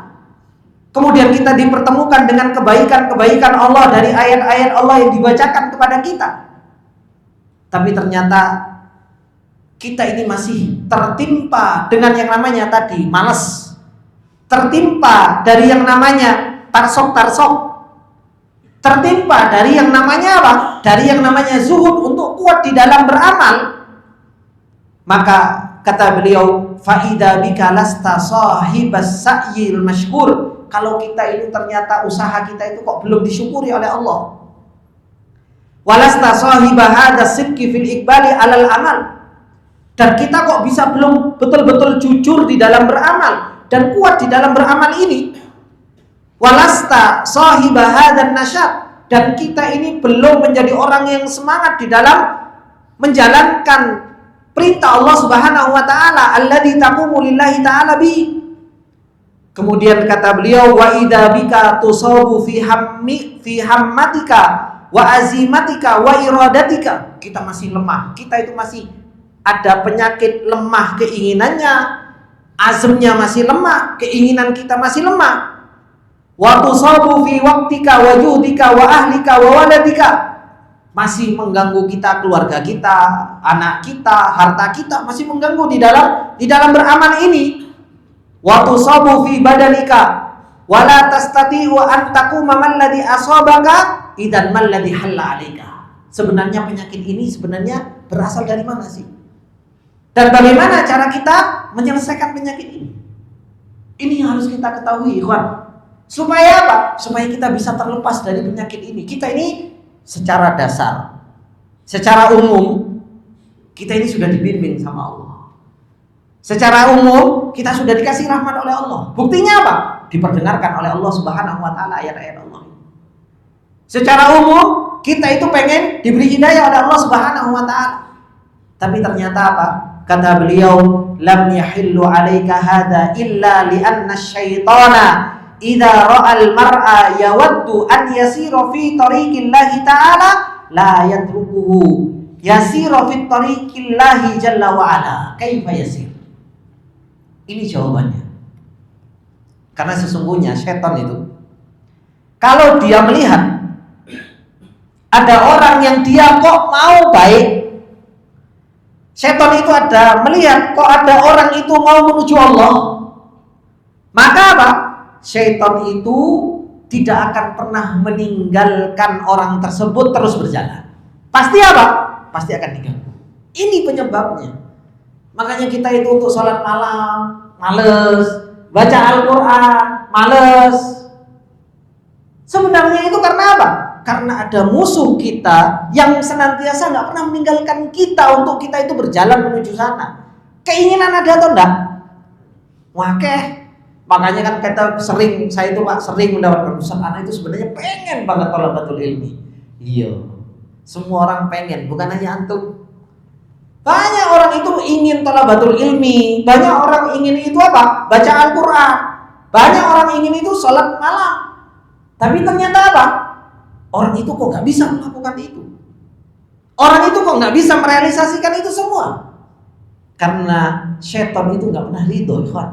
kemudian kita dipertemukan dengan kebaikan-kebaikan Allah dari ayat-ayat Allah yang dibacakan kepada kita, tapi ternyata kita ini masih tertimpa dengan yang namanya tadi malas, tertimpa dari yang namanya tarsok, tertimpa dari yang namanya apa? Dari yang namanya zuhud untuk kuat di dalam beramal. Maka kata beliau, faida bika lasta sahibas sa'yil mashkur. Kalau kita ini ternyata usaha kita itu kok belum disyukuri oleh Allah. Walasta sahibah hadas sidqi fil iqbali alal amal. Dan kita kok bisa belum betul-betul jujur di dalam beramal dan kuat di dalam beramal ini. Walasta sahibah hadan nasyat. Dan kita ini belum menjadi orang yang semangat di dalam menjalankan perintah Allah Subhanahu wa taala, alladzi taqumu lillahi ta'ala bi. Kemudian kata beliau, wa idza bika tusabu fi hammatika wa azimatika wa iradatika. Kita masih lemah. Kita itu masih ada penyakit lemah keinginannya, azamnya masih lemah, keinginan kita masih lemah. Wa tusabu fi waqtika wa juhdika wa ahlika wa waladika. Masih mengganggu kita, keluarga kita, anak kita, harta kita masih mengganggu di dalam beramal ini. Wa tusabu fi badanika wa la tastati'u an taquma man ladzi asabaka idan man ladzi halla 'alaika. Sebenarnya penyakit ini sebenarnya berasal dari mana sih? Dan bagaimana cara kita menyelesaikan penyakit ini? Ini yang harus kita ketahui, ikhwan. Supaya apa? Supaya kita bisa terlepas dari penyakit ini. Kita ini secara dasar, secara umum, kita ini sudah dibimbing sama Allah. Secara umum, kita sudah dikasih rahmat oleh Allah. Buktinya apa? Diperdengarkan oleh Allah Subhanahu wa taala ayat-ayat Allah. Secara umum, kita itu pengen diberi hidayah oleh Allah Subhanahu wa taala. Tapi ternyata apa? Kata beliau, lam yahillu 'alaika hada illa li anna asyaitana idza ra'al mar'a yawaddu an yasira fi tariqillahi ta'ala la yatrukuhu yasira fi tariqillahi jalla wa ala. Kaifa yasir? Ini jawabannya. Karena sesungguhnya setan itu kalau dia melihat ada orang yang dia kok mau baik, setan itu ada melihat kok ada orang itu mau menuju Allah, maka apa? Setan itu tidak akan pernah meninggalkan orang tersebut terus berjalan. Pasti apa? Pasti akan diganggu. Ini penyebabnya. Makanya kita itu untuk sholat malam males, baca Al-Quran males. Sebenarnya itu karena apa? Karena ada musuh kita yang senantiasa nggak pernah meninggalkan kita untuk kita itu berjalan menuju sana. Keinginan ada atau enggak? Wakeh. Makanya kan saya itu Pak sering mendapatkan Ustaz, anak itu sebenarnya pengen banget thalabatul ilmi. Iya. Semua orang pengen, bukan hanya antum. Banyak orang itu ingin thalabatul ilmi, banyak orang ingin itu apa? Baca Al-Qur'an. Banyak orang ingin itu sholat malam. Tapi ternyata apa? Orang itu kok nggak bisa melakukan itu. Orang itu kok nggak bisa merealisasikan itu semua. Karena setan itu nggak pernah ridho, ikhwan.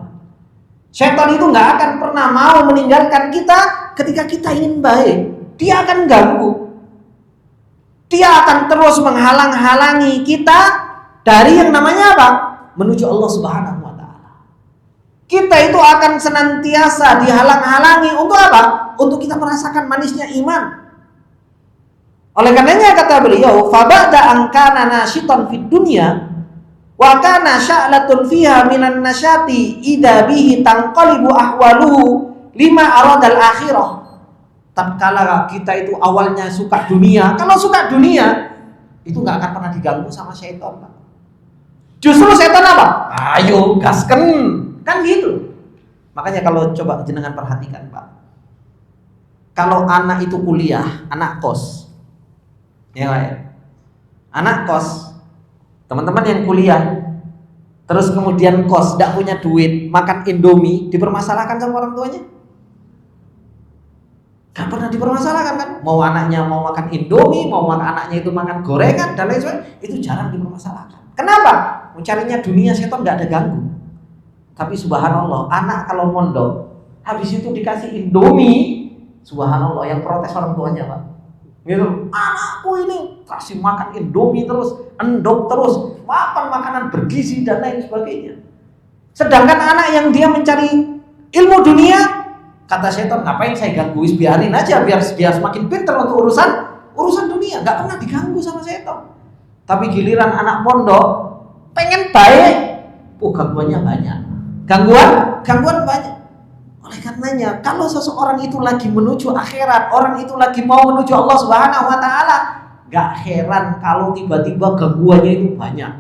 Setan itu nggak akan pernah mau meninggalkan kita ketika kita ingin baik. Dia akan ganggu. Dia akan terus menghalang-halangi kita dari yang namanya apa? Menuju Allah Subhanahu wa taala. Kita itu akan senantiasa dihalang-halangi untuk apa? Untuk kita merasakan manisnya iman. Oleh karenanya kata beliau, fa ba'da an kana nasyitan fid dunya wa kana sya'latun fiha minan nasyati idza bihi tanqalibu ahwaluhu lima aradal akhirah. Tatkala kita itu awalnya suka dunia, kalau suka dunia itu nggak akan pernah diganggu sama syaitan, Pak. Justru setan apa? Ayo gasken, kan gitu. Makanya kalau coba jenengan perhatikan, Pak. Kalau anak itu kuliah, anak kos, ya Pak ya. Anak kos, teman-teman yang kuliah, terus kemudian kos, tidak punya duit, makan Indomie, dipermasalahkan sama orang tuanya? Gak pernah dipermasalahkan kan? Mau anaknya mau makan Indomie, mau anaknya itu makan gorengan dan lain sebagainya, itu jarang dipermasalahkan. Kenapa? Mencarinya dunia, setan nggak ada ganggu. Tapi subhanallah, anak kalau mondok, habis itu dikasih Indomie, subhanallah, yang protes orang tuanya, Pak. Gitu, anakku ini kasih makan Indomie terus, endok terus, makan makanan bergizi dan lain sebagainya. Sedangkan anak yang dia mencari ilmu dunia, kata setan, ngapain saya ganggu, biarin aja biar dia semakin pintar untuk urusan dunia, nggak pernah diganggu sama setan. Tapi giliran anak pondok pengen baik, gangguannya banyak. Gangguan banyak. Oleh karenanya, kalau seseorang itu lagi menuju akhirat, orang itu lagi mau menuju Allah Subhanahu wa taala, gak heran kalau tiba-tiba gangguannya itu banyak.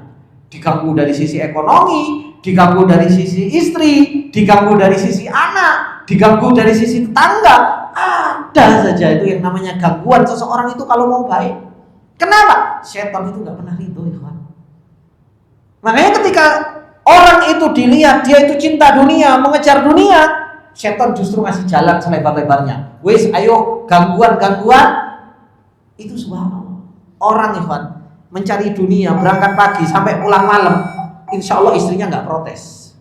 Diganggu dari sisi ekonomi, diganggu dari sisi istri, diganggu dari sisi anak, diganggu dari sisi tetangga. Ada saja itu yang namanya gangguan seseorang itu kalau mau baik. Kenapa? Setan itu gak pernah ridho, ya kan? Makanya ketika orang itu dilihat dia itu cinta dunia, mengejar dunia, setan justru ngasih jalan selebar-lebarnya. Wes, ayo gangguan itu subhanallah. Orang Ikhwan mencari dunia, berangkat pagi sampai pulang malam, insya Allah istrinya nggak protes.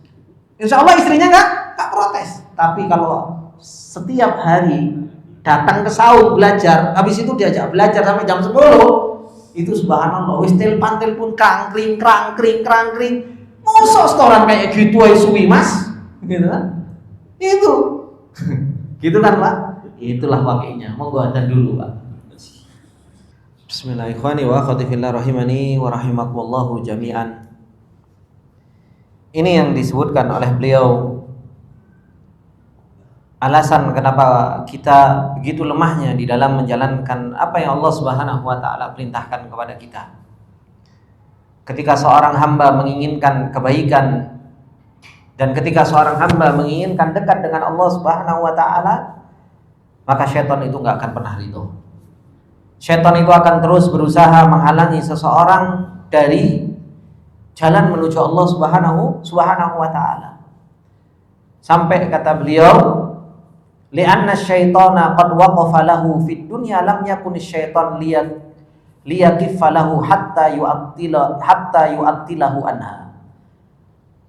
Insya Allah istrinya nggak protes. Tapi kalau setiap hari datang ke saung belajar, habis itu diajak belajar sampai jam 10, itu subhanallah, wis telepon krangkring. Mosok setoran kayak gitu aja suwi, Mas. Gitu kan? Itu. Gitu kan, Pak? Itulah wakilnya. Monggo adzan dulu, Pak. Bismillahirrahmanirrahim wa rahimakumullahu jami'an. Ini yang disebutkan oleh beliau alasan kenapa kita begitu lemahnya di dalam menjalankan apa yang Allah Subhanahu wa taala perintahkan kepada kita. Ketika seorang hamba menginginkan kebaikan dan ketika seorang hamba menginginkan dekat dengan Allah Subhanahu wa taala, maka syaitan itu enggak akan pernah ridho. Syaitan itu akan terus berusaha menghalangi seseorang dari jalan menuju Allah Subhanahu wa taala. Sampai kata beliau, li'anna syaitana qad waqafa lahu fid dunya lam yakun syaitan liyakiffa lahu hatta yu'attilahu anha.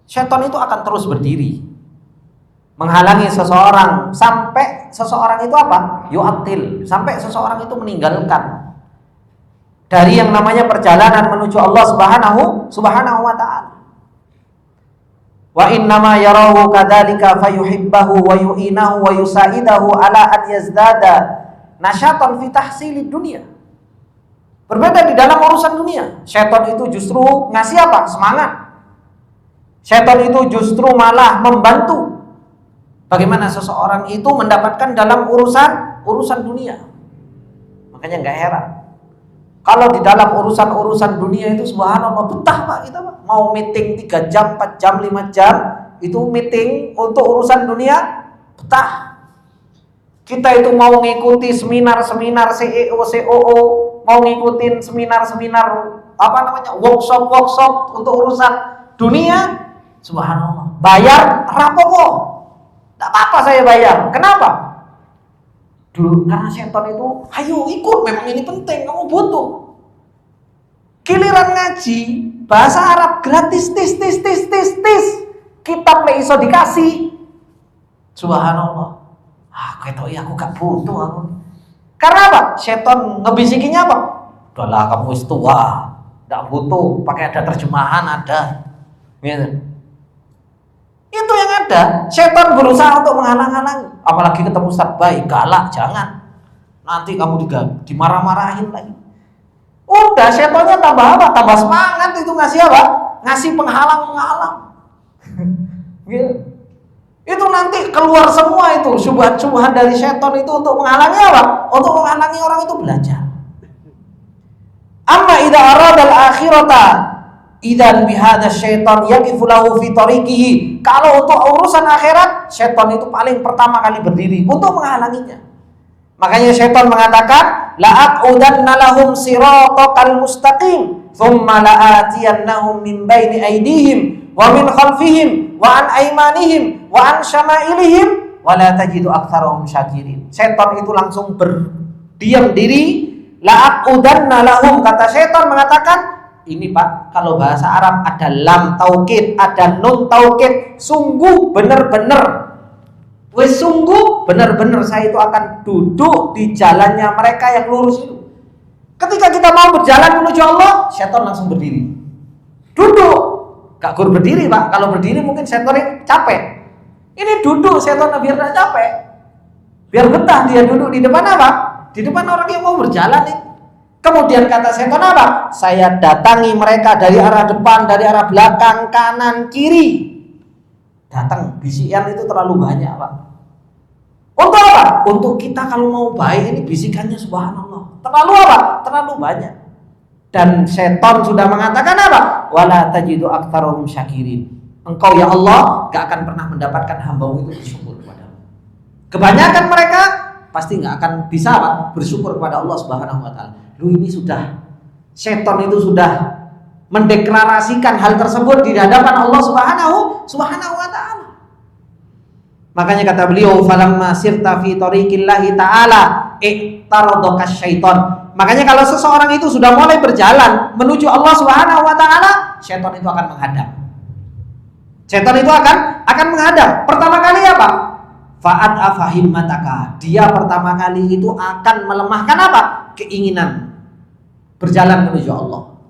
Syaitan itu akan terus berdiri menghalangi seseorang sampai seseorang itu apa? Yu'attil, sampai seseorang itu meninggalkan dari yang namanya perjalanan menuju Allah Subhanahu wa taala. Wa innama yarahu kadzalika fayuhibbahu wa yu'inahu wa yusaidahu ala an yazdada nasyatan fi tahsilid dunya. Berbeda di dalam urusan dunia. Syaitan itu justru ngasih apa? Semangat. Syaitan itu justru malah membantu bagaimana seseorang itu mendapatkan dalam urusan dunia. Makanya nggak heran kalau di dalam urusan dunia itu subhanallah betah, Pak, kita, Pak. Mau meeting 3 jam, 4 jam, 5 jam, itu meeting untuk urusan dunia betah. Kita itu mau ngikuti seminar CEO, COO, mau ngikutin seminar workshop untuk urusan dunia, subhanallah. Bayar rapopo. Enggak apa-apa saya bayar. Kenapa? Dulu karena setan itu, ayo ikut, memang ini penting, kamu butuh. Giliran ngaji bahasa Arab gratis, tis. Kitab iso dikasih. Subhanallah. Aku gak butuh aku. Karena apa? Setan ngebisikinya apa? Udahlah, kamu wis tua. Tidak butuh pakai ada terjemahan, ada. Gitu. Itu yang ada. Setan berusaha untuk menghalang-halangi. Apalagi ketemu ustaz baik, galak, jangan. Nanti kamu dimarah-marahin lagi. Udah, setannya tambah apa? Tambah semangat itu ngasih apa? Ngasih penghalang-penghalang. Gitu. Itu nanti keluar semua itu syubhat-syubhat dari setan itu untuk menghalangi apa? Untuk menghalangi orang itu belajar. Amma idza arada al-akhirata idzan bihadza syaitan yaqifu lahu fi tariqihi. Kalau untuk urusan akhirat, syaitan itu paling pertama kali berdiri untuk menghalanginya. Makanya syaitan mengatakan, la'aqudanna lahum siratal mustaqim, thumma la'atiyannahum min baini aydihim wa min khalfihim wa an aymanihim wa an syama'ilihim wa la tajidu aktsarahum syakirin. Syaitan itu langsung berdiam diri. La'aqudanna lahum, kata syaitan mengatakan, ini Pak, kalau bahasa Arab ada lam taukid, ada nun taukid, sungguh benar-benar. Wes sungguh benar-benar saya itu akan duduk di jalannya mereka yang lurus itu. Ketika kita mau berjalan menuju Allah, syaitan langsung berdiri. Duduk. Gak gur berdiri Pak, kalau berdiri mungkin syaitan capek. Ini duduk syaitan biar tidak capek. Biar betah dia duduk di depan apa? Di depan orang yang mau berjalan itu. Kemudian kata setan apa? Saya datangi mereka dari arah depan, dari arah belakang, kanan, kiri. Datang, bisikan itu terlalu banyak Pak. Untuk apa? Untuk kita kalau mau baik ini bisikannya subhanallah. Terlalu apa? Terlalu banyak. Dan setan sudah mengatakan apa? Wala tajidu aktsarahum syakirin. Engkau ya Allah gak akan pernah mendapatkan hamba-Mu itu bersyukur kepadamu. Kebanyakan mereka pasti nggak akan bisa Pak, bersyukur kepada Allah Subhanahu wa taala. Lu ini sudah setan itu sudah mendeklarasikan hal tersebut di hadapan Allah Subhanahu wa taala. Makanya kata beliau, falamma sirta fi tariqillahi ta'ala i'taradaka syaitan. Makanya kalau seseorang itu sudah mulai berjalan menuju Allah Subhanahu wa taala, syaitan itu akan menghadap. Syaitan itu akan menghadap. Pertama kali apa? Fa'at afahim mataka. Dia pertama kali itu akan melemahkan apa? Keinginan berjalan menuju Allah.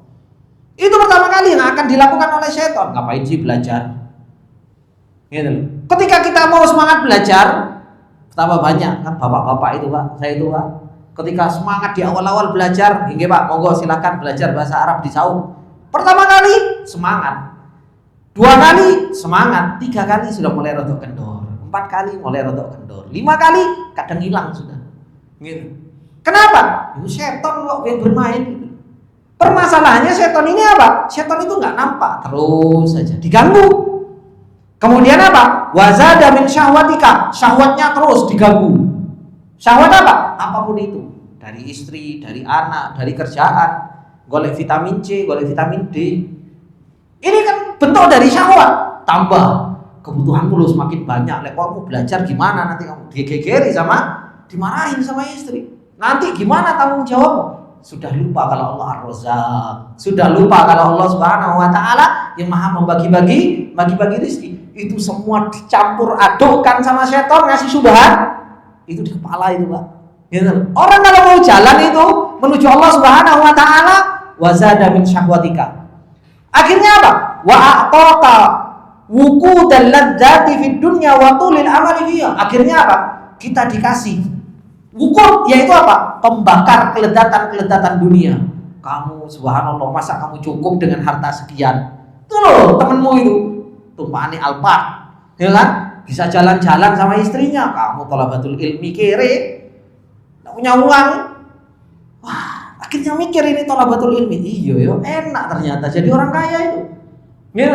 Itu pertama kali yang akan dilakukan oleh syaitan. Ngapain sih belajar? Gitu loh. Ketika kita mau semangat belajar, betapa banyak kan bapak-bapak itu Pak, saya itu Pak. Ketika semangat di awal-awal belajar, hingga Pak, monggo silakan belajar bahasa Arab di Saung. Pertama kali semangat, 2 kali semangat, 3 kali sudah mulai rodok kendor. 4 kali mulai rodok kendor, 5 kali kadang hilang sudah. Gitu. Kenapa? Itu setan kok yang bermain. Permasalahannya setan ini apa? Setan itu nggak nampak, terus saja diganggu. Kemudian apa? Wazada min syahwatika, syahwatnya terus diganggu. Syahwat apa? Apapun itu, dari istri, dari anak, dari kerjaan, golek vitamin C, golek vitamin D. Ini kan bentuk dari syahwat. Tambah kebutuhan lu semakin banyak. Lek kamu belajar gimana nanti kamu digegeri sama, dimarahin sama istri. Nanti gimana tanggung jawabmu? Sudah lupa kalau Allah Ar-Razzaq. Sudah lupa kalau Allah Subhanahu wa taala yang Maha bagi-bagi rezeki. Itu semua dicampur adukkan sama setan, ngasih subhan. Itu di kepala itu, Pak. Gitu. Orang kalau mau jalan itu menuju Allah Subhanahu wa taala, wazada min syahwatika. Akhirnya apa? Wa a'taka wuqudal ladzati fid dunya wa tulil amali fiha. Akhirnya apa? Kita dikasih wuqud, yaitu apa? Pembakar keledatan-keledatan dunia. Kamu subhanallah, masa kamu cukup dengan harta sekian? Tuh loh, temenmu itu tumpahane Alphard, ya kan? Bisa jalan-jalan sama istrinya. Kamu thalabatul ilmi kere, enggak punya uang. Wah, akhirnya mikir ini thalabatul ilmi. Iya yo, enak ternyata jadi orang kaya itu. Ya.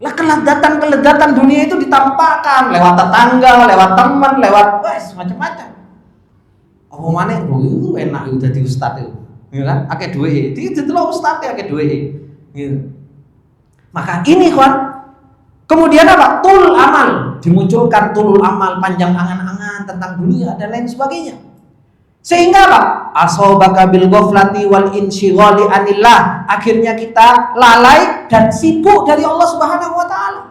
Lah keledatan dunia itu ditampakkan lewat tetangga, lewat teman, lewat macam-macam. Apa maneh itu enak itu dadi ustaz itu. Ya kan? Akeh duwe. Didelok ustaz akeh duwe. Gitu. Maka ini kawan. Kemudian apa? Tul amal, dimunculkan tulul amal, panjang angan-angan tentang dunia dan lain sebagainya. Sehingga apa? Asobaka bil ghaflati wal insyighali anillah. Akhirnya kita lalai dan sibuk dari Allah Subhanahu wa taala.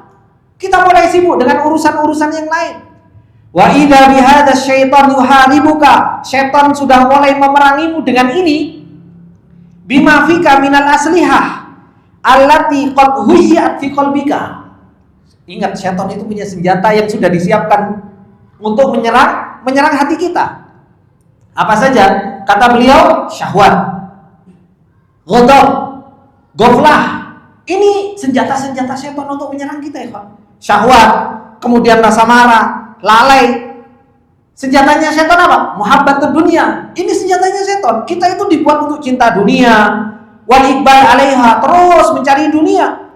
Kita mulai sibuk dengan urusan-urusan yang lain. Wa idza bihadza syaitan yuharibuka. Syaitan sudah mulai memerangimu dengan ini. bima fika minal aslihah allati qad huyyat fi qalbika. Ingat, setan itu punya senjata yang sudah disiapkan untuk menyerang hati kita. Apa saja? Kata beliau, syahwat, ghadab, ghaflah. Ini senjata-senjata setan untuk menyerang kita, ya, Pak. Syahwat, kemudian rasa marah, lalai. Senjatanya setan apa? Muhabbatud dunia. Ini senjatanya setan. Kita itu dibuat untuk cinta dunia, wal iqbal 'alaiha, terus mencari dunia.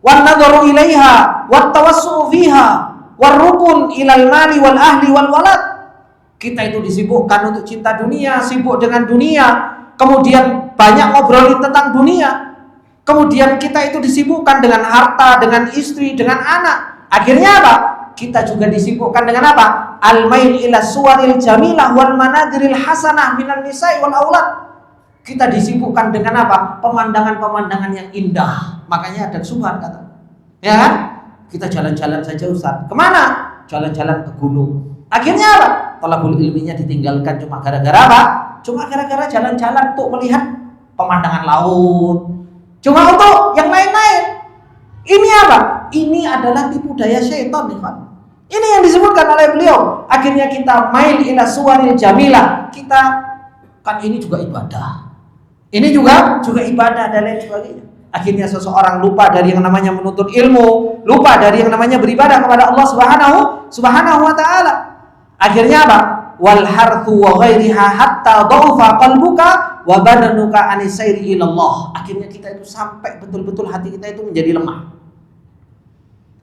Wan nadharu ilaiha, wat tawassu fiha, war rukun ilal mali wal ahli wal walad. Kita itu disibukkan untuk cinta dunia, sibuk dengan dunia, kemudian banyak ngobrolin tentang dunia. Kemudian kita itu disibukkan dengan harta, dengan istri, dengan anak. Akhirnya apa? Kita juga disibukkan dengan apa? Al-mail ila suwaril jamilah wal manadiril hasanah minan nisa'i wal aulad. Kita disibukkan dengan apa? Pemandangan-pemandangan yang indah. Makanya ada subhan kata. Ya kan? Kita jalan-jalan saja Ustaz. Kemana? Jalan-jalan ke gunung. Akhirnya apa? Thalabul ilminya ditinggalkan cuma gara-gara apa? Cuma gara-gara jalan-jalan untuk melihat pemandangan laut. Cuma untuk yang lain-lain. Ini apa? Ini adalah tipu daya syaitan, Pak. Ini yang disebutkan oleh beliau. Akhirnya kita mail ila suwaril jamilah. Kita kan ini juga ibadah. Ini juga ibadah dan lain sebagainya. Akhirnya seseorang lupa dari yang namanya menuntut ilmu, lupa dari yang namanya beribadah kepada Allah Subhanahu wa taala. Akhirnya apa? Wal harthu wa ghairiha hatta dhaufa qalbuka wa badanuka anisairi ilallah. Akhirnya kita itu sampai betul-betul hati kita itu menjadi lemah.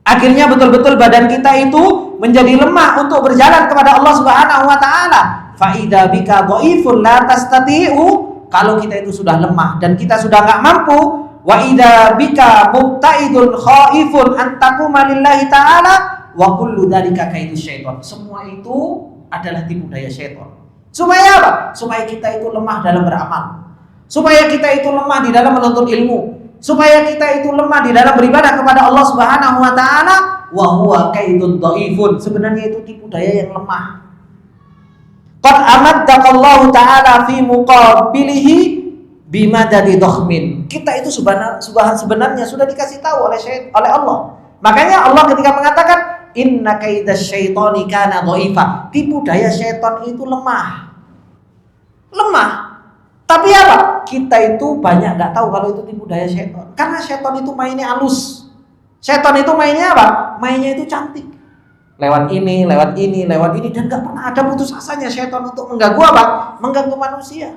Akhirnya betul-betul badan kita itu menjadi lemah untuk berjalan kepada Allah Subhanahu wa taala. Fa idza bika dhaifun la tastati'u. Kalau kita itu sudah lemah dan kita sudah enggak mampu, wa idza bika mubtaidun khaifun an taquma lillahi ta'ala wa kullu dzalika kaidu syaitan. Semua itu adalah tipu daya syaitan. Supaya apa? Supaya kita itu lemah dalam beramal. Supaya kita itu lemah di dalam menuntut ilmu. Supaya kita itu lemah di dalam beribadah kepada Allah Subhanahu wa taala, wa huwa kaidun dhaifun. Sebenarnya itu tipu daya yang lemah. Qad amaddaqallahu ta'ala fi muqabilihi bimadadi dhakhmin. Kita itu sebenarnya sudah dikasih tahu oleh Allah. Makanya Allah ketika mengatakan inna kaidasy syaitani kana dhaifa. Tipu daya syaitan itu lemah. Lemah. Tapi apa? Kita itu banyak enggak tahu kalau itu tipu daya syaitan. Karena syaitan itu mainnya halus. Syaitan itu mainnya apa? Mainnya itu cantik. Lewat ini, dan gak pernah ada putus asanya syaitan untuk mengganggu apa? Mengganggu manusia.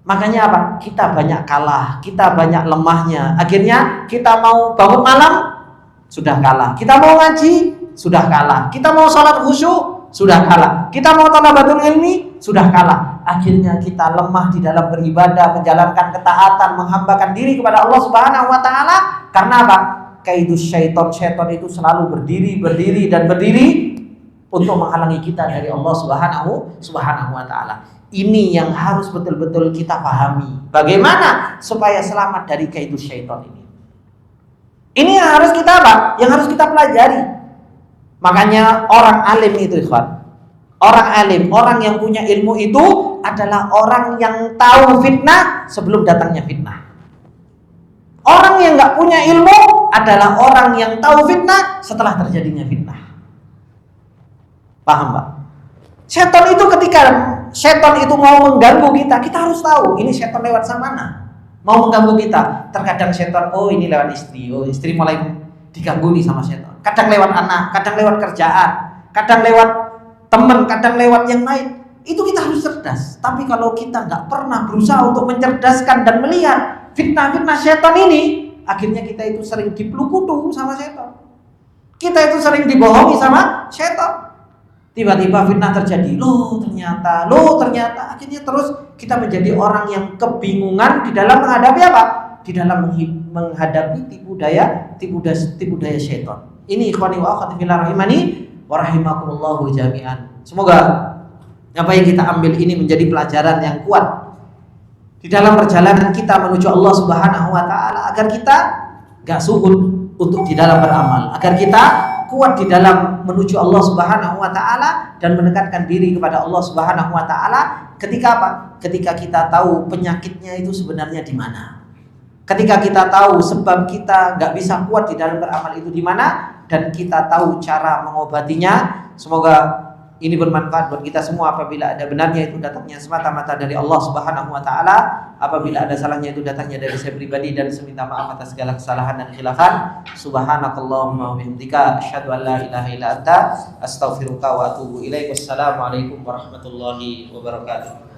Makanya apa? Kita banyak kalah, kita banyak lemahnya. Akhirnya kita mau bangun malam, sudah kalah. Kita mau ngaji, sudah kalah. Kita mau sholat khusyuk, sudah kalah. Kita mau talabatul ilmi, sudah kalah. Akhirnya kita lemah di dalam beribadah, menjalankan ketaatan, menghambakan diri kepada Allah Subhanahu wa taala. Karena apa? Kaidus syaitan itu selalu berdiri untuk menghalangi kita dari Allah Subhanahu wa taala. Ini yang harus betul-betul kita pahami. Bagaimana supaya selamat dari kaidus syaitan ini? Ini yang harus kita apa? Yang harus kita pelajari. Makanya orang alim itu, ikhwan. Orang alim, orang yang punya ilmu itu adalah orang yang tahu fitnah sebelum datangnya fitnah. Orang yang nggak punya ilmu adalah orang yang tahu fitnah setelah terjadinya fitnah. Paham, Pak? Setan itu ketika setan itu mau mengganggu kita, kita harus tahu ini setan lewat mana. Mau mengganggu kita. Terkadang setan, oh ini lewat istri, oh istri mulai diganggu nih sama setan. Kadang lewat anak, kadang lewat kerjaan, kadang lewat teman, kadang lewat yang lain. Itu kita harus cerdas. Tapi kalau kita nggak pernah berusaha untuk mencerdaskan dan melihat fitnah-fitnah setan ini, akhirnya kita itu sering diplukutu sama setan. Kita itu sering dibohongi sama setan. Tiba-tiba fitnah terjadi, loh ternyata, akhirnya terus kita menjadi orang yang kebingungan di dalam menghadapi apa? Di dalam menghadapi tipu daya setan. Ini ikhwani wa akhwati fillah rahimani wa rahimakumullahu jami'an. Semoga apa yang kita ambil ini menjadi pelajaran yang kuat di dalam perjalanan kita menuju Allah Subhanahu wa taala, agar kita gak suhud untuk di dalam beramal, agar kita kuat di dalam menuju Allah Subhanahu wa taala dan mendekatkan diri kepada Allah Subhanahu wa taala ketika apa? Ketika kita tahu penyakitnya itu sebenarnya di mana. Ketika kita tahu sebab kita nggak bisa kuat di dalam beramal itu di mana, dan kita tahu cara mengobatinya. Semoga ini bermanfaat buat kita semua. Apabila ada benarnya itu datangnya semata-mata dari Allah Subhanahu wa taala. Apabila ada salahnya itu datangnya dari saya pribadi, dan saya minta maaf atas segala kesalahan dan khilafan. Subhanakallahumma wa bihamdika asyhadu an la ilaha illa anta astaghfiruka wa atubu ilaik. Wassalamualaikum warahmatullahi wabarakatuh.